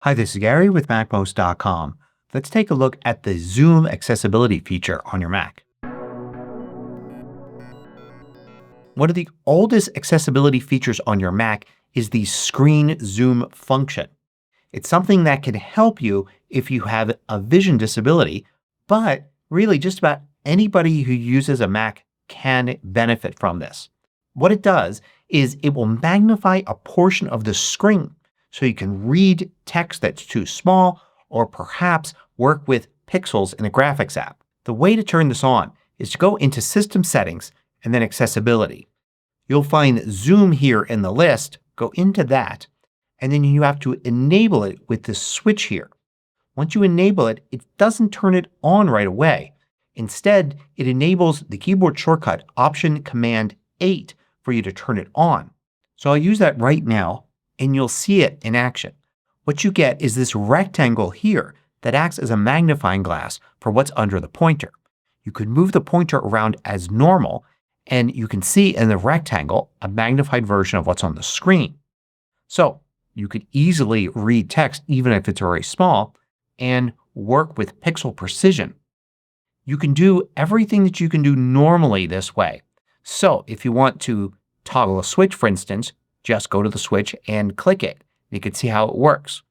Hi, this is Gary with MACMOST.com. Let's take a look at the Zoom accessibility feature on your Mac. One of the oldest accessibility features on your Mac is the screen zoom function. It's something that can help you if you have a vision disability, but really just about anybody who uses a Mac can benefit from this. What it does is it will magnify a portion of the screen so you can read text that's too small or perhaps work with pixels in a graphics app. The way to turn this on is to go into System Settings and then Accessibility. You'll find Zoom here in the list. Go into that and then you have to enable it with this switch here. Once you enable it, it doesn't turn it on right away. Instead, it enables the keyboard shortcut Option Command 8 for you to turn it on. So I'll use that right now and you'll see it in action. What you get is this rectangle here that acts as a magnifying glass for what's under the pointer. You can move the pointer around as normal and you can see in the rectangle a magnified version of what's on the screen. So you could easily read text even if it's very small and work with pixel precision. You can do everything that you can do normally this way. So if you want to toggle a switch, for instance, just go to the switch and click it. You can see how it works.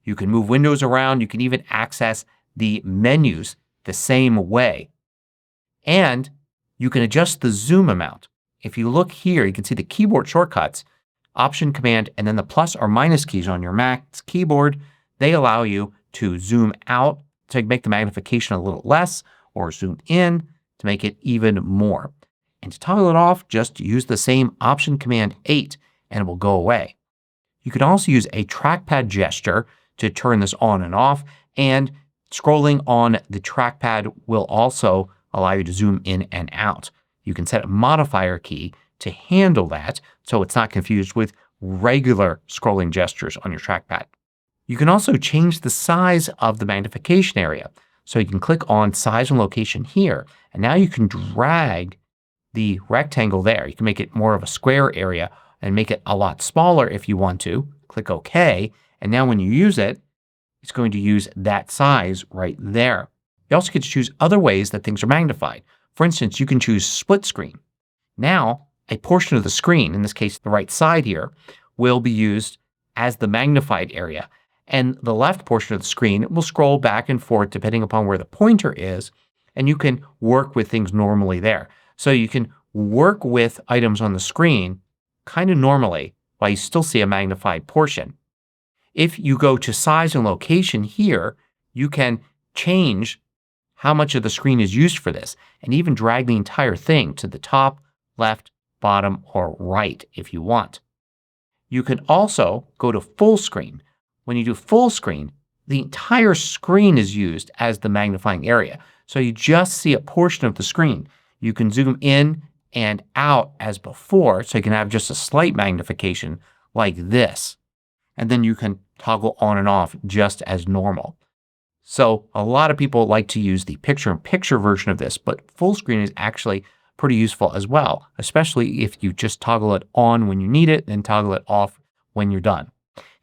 You can move windows around. You can even access the menus the same way. And you can adjust the zoom amount. If you look here you can see the keyboard shortcuts, Option Command and then the plus or minus keys on your Mac's keyboard. They allow you to zoom out to make the magnification a little less or zoom in to make it even more. And to toggle it off just use the same Option Command 8 and it will go away. You can also use a trackpad gesture to turn this on and off, and scrolling on the trackpad will also allow you to zoom in and out. You can set a modifier key to handle that so it's not confused with regular scrolling gestures on your trackpad. You can also change the size of the magnification area. So you can click on Size and Location here and now you can drag the rectangle there. You can make it more of a square area and make it a lot smaller if you want to. Click OK and now when you use it it's going to use that size right there. You also get to choose other ways that things are magnified. For instance, you can choose Split Screen. Now a portion of the screen, in this case the right side here, will be used as the magnified area. And the left portion of the screen will scroll back and forth depending upon where the pointer is, and you can work with things normally there. So you can work with items on the screen kind of normally while you still see a magnified portion. If you go to Size and Location here, you can change how much of the screen is used for this and even drag the entire thing to the top, left, bottom, or right if you want. You can also go to Full Screen. When you do Full Screen, the entire screen is used as the magnifying area. So you just see a portion of the screen. You can zoom in and out as before so you can have just a slight magnification like this. And then you can toggle on and off just as normal. So a lot of people like to use the picture-in-picture version of this, but full screen is actually pretty useful as well, especially if you just toggle it on when you need it and toggle it off when you're done.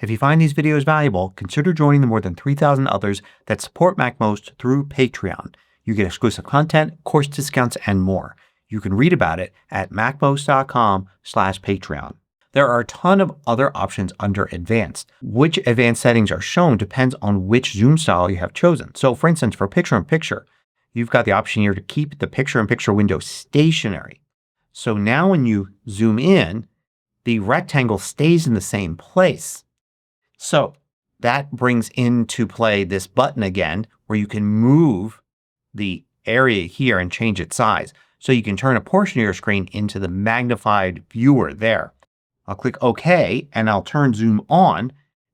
If you find these videos valuable, consider joining the more than 3,000 others that support MacMost through Patreon. You get exclusive content, course discounts, and more. You can read about it at MacMost.com/Patreon. There are a ton of other options under Advanced. Which advanced settings are shown depends on which zoom style you have chosen. So for instance, for picture-in-picture, you've got the option here to keep the picture-in-picture window stationary. So now when you zoom in, the rectangle stays in the same place. So that brings into play this button again where you can move the area here and change its size. So you can turn a portion of your screen into the magnified viewer there. I'll click OK and I'll turn zoom on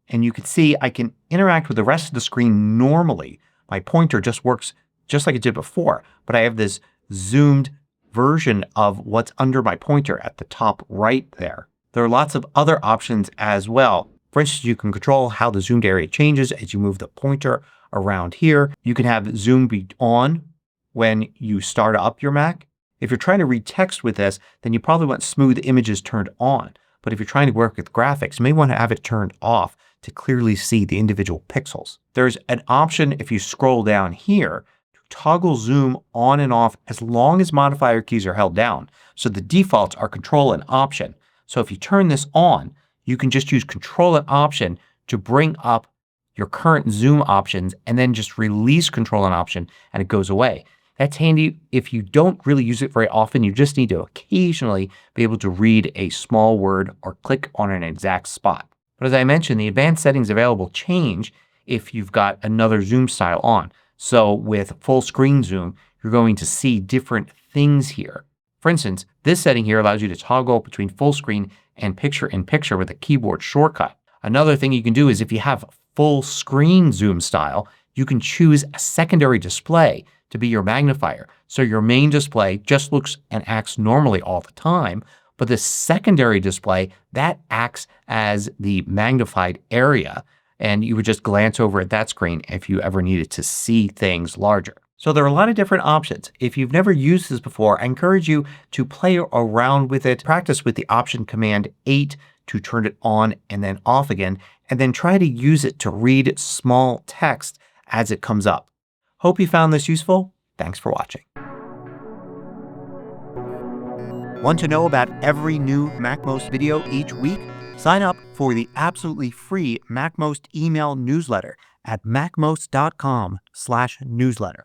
and you can see I can interact with the rest of the screen normally. My pointer just works just like it did before, but I have this zoomed version of what's under my pointer at the top right there. There are lots of other options as well. For instance, you can control how the zoomed area changes as you move the pointer around here. You can have zoom be on when you start up your Mac. If you're trying to read text with this, then you probably want smooth images turned on. But if you're trying to work with graphics, you may want to have it turned off to clearly see the individual pixels. There's an option if you scroll down here to toggle zoom on and off as long as modifier keys are held down. So the defaults are Control and Option. So if you turn this on, you can just use Control and Option to bring up your current zoom options and then just release Control and Option and it goes away. That's handy if you don't really use it very often. You just need to occasionally be able to read a small word or click on an exact spot. But as I mentioned, the advanced settings available change if you've got another zoom style on. So with full screen zoom, you're going to see different things here. For instance, this setting here allows you to toggle between full screen and picture-in-picture with a keyboard shortcut. Another thing you can do is if you have full screen zoom style, you can choose a secondary display to be your magnifier. So your main display just looks and acts normally all the time, but the secondary display, that acts as the magnified area and you would just glance over at that screen if you ever needed to see things larger. So there are a lot of different options. If you've never used this before, I encourage you to play around with it. Practice with the Option Command 8 to turn it on and then off again, and then try to use it to read small text as it comes up. Hope you found this useful. Thanks for watching. Want to know about every new MACMOST video each week? Sign up for the absolutely free MACMOST email newsletter at macmost.com/newsletter.